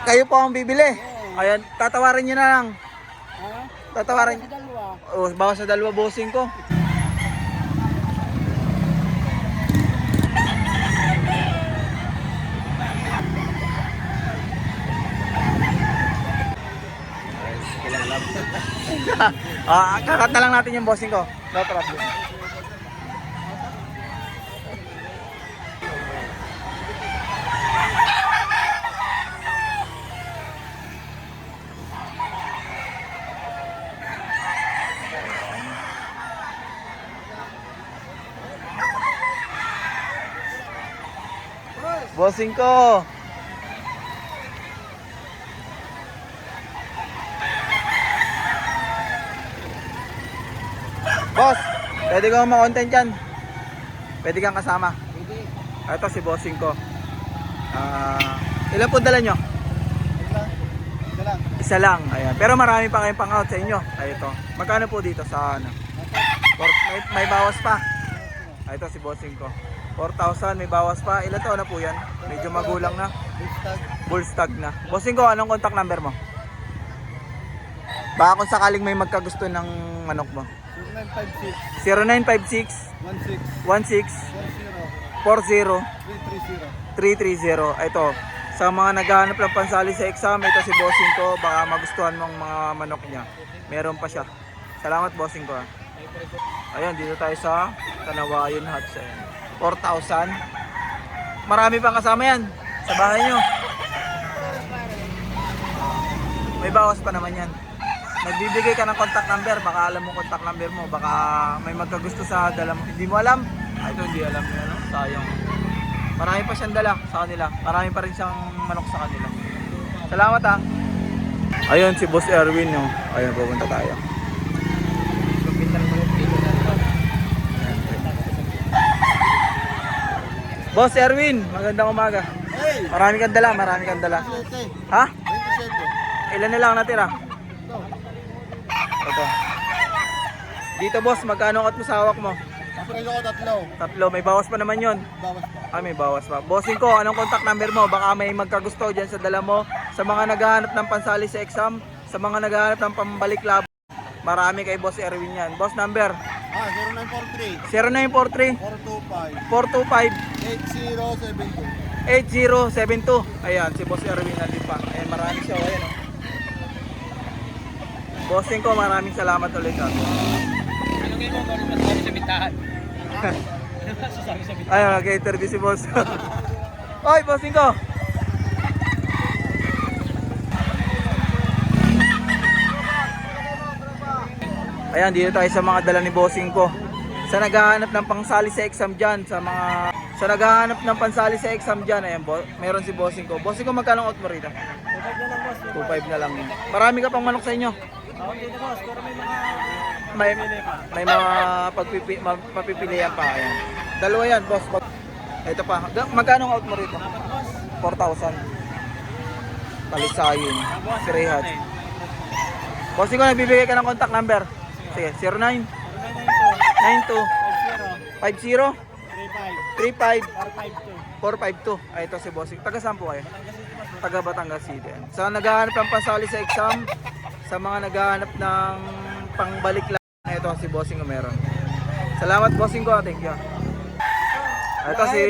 Kayo po ang bibili. Ayan, tatawarin nyo na lang. Ha? Tatawarin. Sa dalawa. Oh, bawas sa dalawa bossing ko. Kakat na lang natin yung bossing ko. No problem. Bossing ko. Boss, pwede ko ma-content yan. Pwede kang kasama. Pwede. Ito si bossing ko. Ilan po dala nyo? Ito lang. Isa lang. Ayan. Pero marami pa kayong pang-out sa inyo. Ay, ito. Magkano po dito sa ano? May bawas pa. Ay, ito si bossing ko. 4,000 may bawas pa. Ilan taon na po yan? Medyo magulang na. Bull stag na. Bossing ko, anong contact number mo? Baka kung sakaling may magkagusto ng manok mo. 0956 0956 16 40 330. Ito, sa mga naghahanap ng pansali sa exam, ito si bossing ko. Baka magustuhan mong mga manok niya. Meron pa siya. Salamat bossing ko. Ayun, dito tayo sa Tanawayon Huts. 4,000. Marami pang kasama yan sa bahay nyo. May bawas pa naman yan. Nagbibigay ka ng contact number, baka alam mo contact number mo, baka may magkagusto sa dala mo. Hindi mo alam? Ito hindi alam niya, no? Sayang. Marami pa siyang dala sa kanila. Marami pa rin siyang manok sa kanila. Salamat ha. Ayun si Boss Erwin, no? Ayun, pupunta tayo. Boss Erwin, magandang umaga. Hey! Marami kang dala, marami kang dala. Ha? 27. Ilan na lang natira? Ito. Dito boss, magkano kat mo sa hawak mo? Kapag ako tatlo. Tatlo, may bawas pa naman yon. Bawas pa. May bawas pa. Bossing ko, anong contact number mo? Baka may magkagusto dyan sa dala mo. Sa mga naghahanap ng pansali sa exam, sa mga naghahanap ng pambalik labo. Marami kay Boss Erwin yan. Boss number? 0943 0943 425 425 8072. 8072. Ayan, si Boss Erwin nandun pa. Ayan, marami siya. Ayan, oh. Bossing ko, maraming salamat ulit. Ano ngayon mo? Ano masasabi sa bintahan? Ano masasabi sa bintahan? Ayun, nag-interview si Boss. Oy, bossing ko! Ayan, dito tayo sa mga dala ni bossing ko. Sa naghahanap ng pangsali sa exam dyan, sa naghahanap ng pansali sa exam dyan, ayan, meron si bossing ko. Bossing ko, magkano out mo rito? 2.5 na lang. Marami ka pang manok sa inyo? Okay na boss, pero may mga May mga mapipilian pa. Ayan. Dalawa yan, boss. Ito pa. Magkano out mo rito? 4,000. Palisayin. Sirehad. Bossing ko, nagbibigay ka ng contact number. Sige, 09 92 50 35 452. Ay, ito si bossing. Taga saan po kayo? Taga Batangas City. Sa naghahanap ng pansali sa exam, sa mga naghahanap ng pangbalik lang, ito si bossing ko meron. Salamat bossing ko. Thank you. Ito si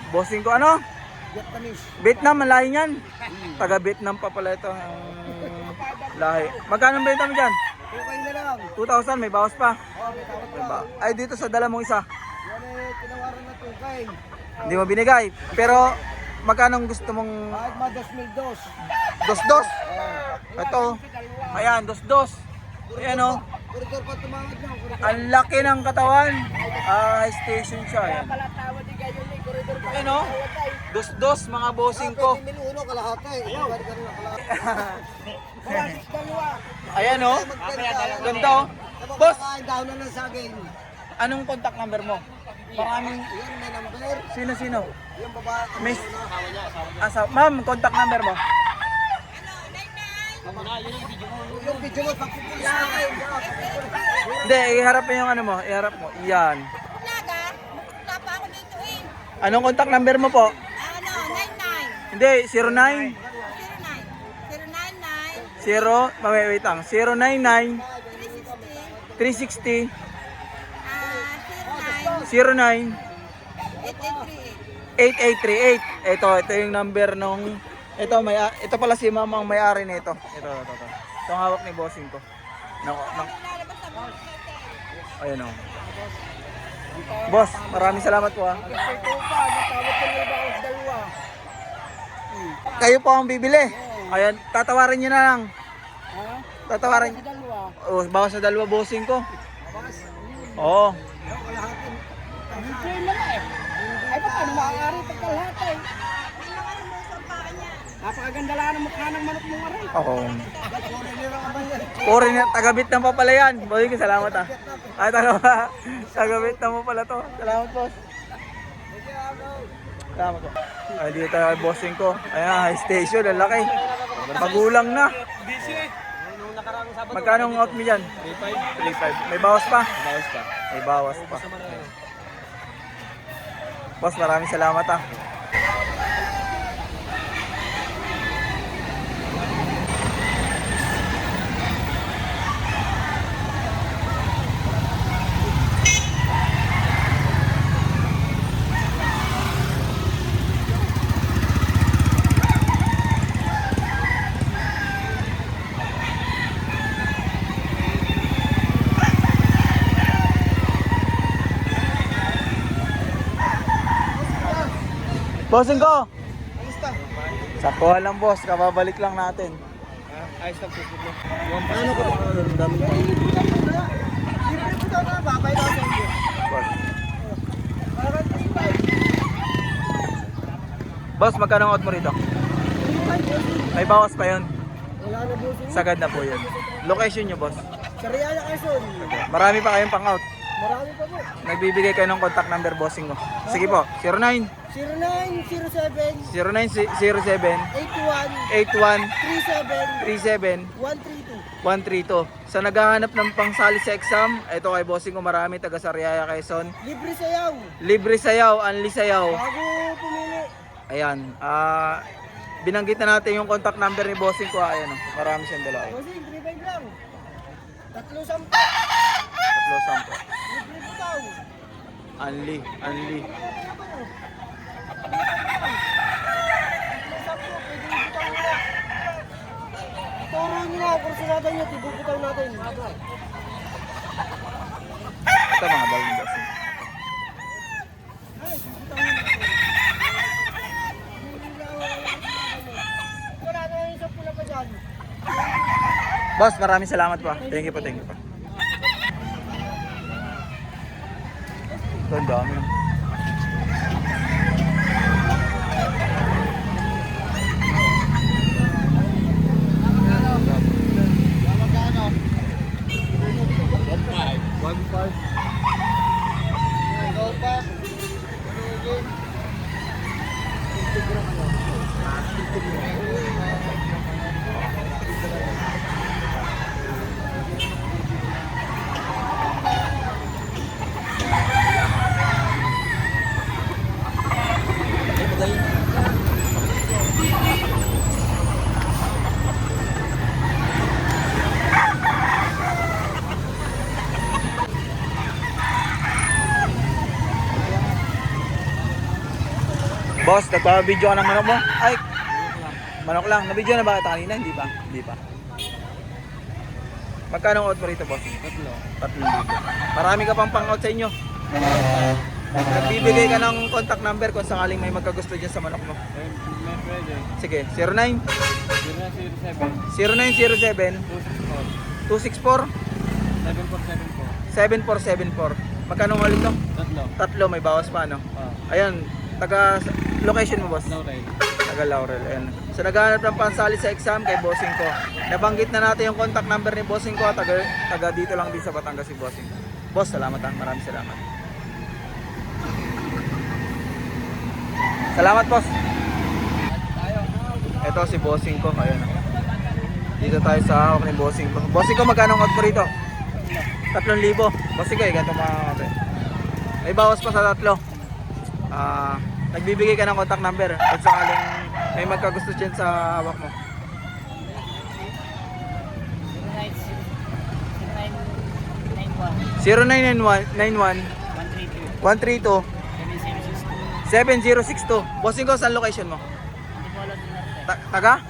bossing ko. Ano? Vietnamese. Vietnam, malayo niyan. Taga Vietnam pa pala ito ang lahi. Magkano ba ito mo dyan? Okay na lang. 2,000, may bawas pa. Oh, may tawad pa. Ay, dito sa dala mong isa. Yan eh, tinawaran na tukay. Hindi mo binigay. Pero, magkano gusto mong Kahit mga 2,002. dos-dos? Ito. Ayan, dos-dos. Ayan o. Koridor pa tumawag na. Ang laki ng katawan. High station siya. Ayan. Tawad din kayo ni koridor pa. Ayan o. Dos-dos mga bossing ko. Pwede uno kalahati. Balik ka rin ang kalahati. Bawasit dalawa. Ayan o. Ganda o. Boss, Kakain daw na ng saging. anong contact number mo? Maraming. Yan, may number. Sino-sino? Yung babae. Miss. Ma'am, contact number mo? Yung video mo, pagpupulakin. Hindi, iharap mo yung ano mo. Iharap mo. Yan. Naga, wala pa ako dito eh. Anong contact number mo po? Ano, 99. Hindi, 09 wait lang. 099 360 360. 09 8838. 8838. Ito yung number nung ito pala si Mama ang may-ari nito. Ito. Ito ang hawak ni bossing ko. Lalabas sa boss. Ayun oh. Boss, maraming salamat po ha. Kayo po ang bibili. Ayan, tatawarin niyo na lang. Tatawarin. Oh, bawas sa dalawa bossing ko. Oo. Ay, paano maaari pagkalahati? Napakaganda lang ang mukha ng manok mong aray. Oo. Puri na, tagabit na pa pala yan. Bossing ko, salamat ha. Ay, tagabit na mo pala to. Salamat boss. Salamat po. Ay, dito tayo bossing ko. Ayan, high station, ang laki. Magulang na. Magkano ang out mo dyan? 3.5. May bawas pa? May bawas pa. Boss, maraming salamat ha. Bossing ko! Saktuhan lang boss, kababalik lang natin. Ayos lang Facebook mo. Ano ko? Dami ko. Boss, magkano ang out mo rito? May bawas pa yun. Wala na boss. Sagad na po yun. Location nyo boss. Sariaya Quezon. Marami pa kayong pang out. Marami pa po. Nagbibigay kayo ng contact number bossing ko. Sige po, 09 0907 0907 81 81 37 37 132. 132. Sa naghahanap ng pangsali sa exam, ito kay bossing ko marami taga Sariaya Quezon. Libre sayaw. Libre sayaw, unli sayaw. Bago pumili. Ayan, binanggit na natin yung contact number ni bossing ko. Ayan, marami siyang dala. Bossing, 3.5 lang. 3.10. 310. Libre butaw. Unli. 3.10, pwede butaw nila. Turo nyo na, kursunada nyo, tibubutaw natin. Ito mga bagong bossing. Wala na yung isang pula pa dyan. Boss, maraming salamat po. Thank you po. Ito, ang dami. Boss, nagpa-video ka ng manok mo? Ay, manok lang. Na-video na ba kita kanina? Hindi pa. Magkano ang out mo rito, boss? 3,000. Marami ka pang pang-out sa inyo. Nagbibigay ka ng contact number kung sakaling may magkagusto dyan sa manok mo. Sige, 09 0907 264 7474. Magkano ang ulit to? Tatlo, may bawas pa, no? Ayan, taga location mo, boss? Taga Laurel. Ayan. So naghahanap ng pansali sa exam kay bossing ko. Nabanggit na natin yung contact number ni bossing ko. Taga dito lang din sa Batangas si bossing. Boss, salamat ha. Maraming salamat. Salamat, boss. Ito si bossing ko. Ayan. Dito tayo sa hawak ni bossing ko. Bossing ko, magkano ang out mo rito? 3,000. Bossing ko, ganito mga kapatid. May bawas pa sa 3. Nagbibigay ka ng contact number kung sakaling may magkagusto dyan sa hawak mo. 0991 132 7062. Bossing ko, saan location mo? Taga?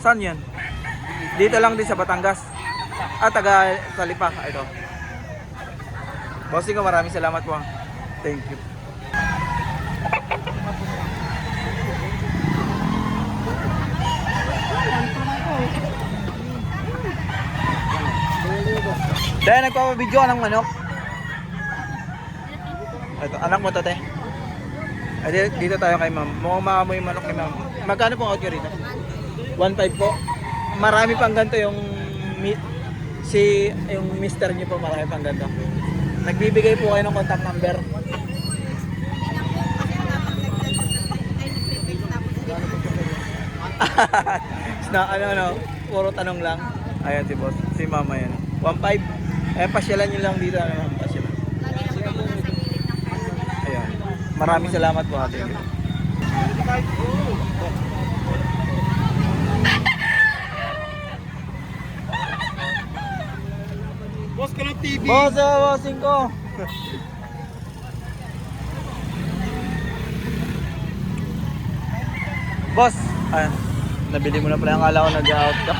Saan yan? Dito lang din sa Batangas. Taga Salipa. Ito. Bossing ko, maraming salamat po. Thank you. Dahil nagpapabidyo ka ng manok. Ito, anak mo to, te. Ay, dito tayo kay ma'am. Mukhang makamoy yung manok kay ma'am. Magkano pong out nyo rito? 1.5 po. Marami pang ganito yung yung mister nyo po, marami pang ganito. Nagbibigay po kayo ng contact number. Puro tanong lang. Ayan si boss, si mama yan. 1.5. Eh, pasyalan nyo lang dito. Pasyalan. Ayan. Maraming salamat po, ate. Boss ka ng TV. Boss, bossing ko. Boss, ayan. Nabili mo na pala yung akala ko nag-out ka.